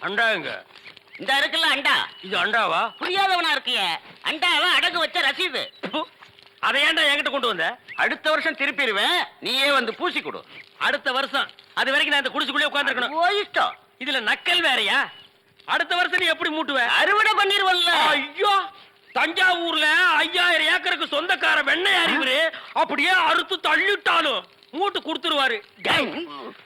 அண்டாங்க இந்த இருக்குல்ல அண்டா. இது அண்டாவா? புரியாதவனா இருக்கிய. அண்டாவா அடகு வச்ச ரசீது. அதை ஏன்டா என்கிட்ட கொண்டு வந்த? அடுத்த வருஷம் திருப்பிடுவேன், நீயே வந்து பூசி கொடு. அடுத்த வருஷம் அது வரைக்கும் நான் இந்த குடிசுக்குள்ளே உட்கார்ந்துருக்கணும். ஓ இஷ்டம். இதுல நக்கல் வேறயா? அடுத்த வருஷம் நீ எப்படி மூட்டுவ? அறுவடை பண்ணிருவல்ல. ஐயோ, தஞ்சாவூர்ல 5000 ஏக்கருக்கு சொந்தக்கார வெண்ணெய் அறிவுரு அப்படியே அறுத்து தள்ளிட்டாலும் மூட்டு கொடுத்துருவாரு.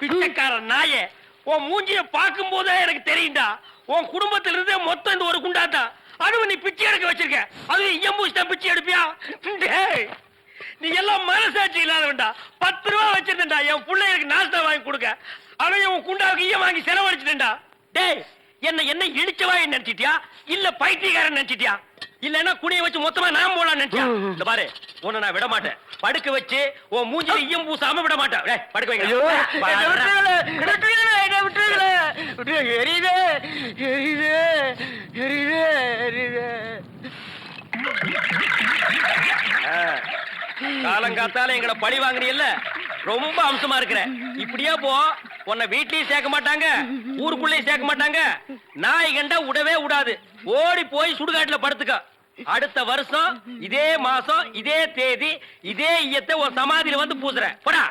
பிச்சைக்கார நாயே, உன் மூஞ்சிய பார்க்கும் போதே எனக்கு தெரியும்டா, உன் குடும்பத்துல இருந்தே மொத்தம் இந்த ஒரு குண்டாதான். அதுவும் நீ பிச்சை எடுக்க வச்சிருக்க, அது எம்பூசிதான் பிச்சை எடுப்பியா? நீ எல்லாம் மனசாட்சி இல்லாதவன்டா. 10 ரூபா வச்சிருந்தா என் பிள்ளைகளுக்கு நாஸ்தா வாங்கி கொடுக்க, அவன் உன் குண்டாவுக்கு ஈய வாங்கி செலவழிச்சுட்டா. டேய், என்ன இடிச்சவா நினைச்சிட்டியா இல்ல பைத்தியக்காரன் நினைச்சிட்டியா? இல்லன்னா குனிய வச்சு மொத்தமா நான் போலாம் நினைச்சியா? இந்த பாரு, உன்னை நான் விட மாட்டேன். படுக்க வச்சு உன் மூஞ்சில ஈயம் பூசாம விட மாட்டேன். டேய், படுக்க வைங்க. காலங்காத்தால எங்களை பழி வாங்குறீல்ல, ரொம்ப அம்சமா இருக்கிற. இப்படியே போ, உன்னை வீட்லயும் சேர்க்க மாட்டாங்க, ஊருக்குள்ளேயும் சேர்க்க மாட்டாங்க. நாய் கண்டா விடவே விடாது. ஓடி போய் சுடுகாட்டுல படுத்துக்க. அடுத்த வருஷம் இதே மாசம் இதே தேதி இதே ஈயத்தை ஒரு சமாதியில வந்து பூசுற. போடா.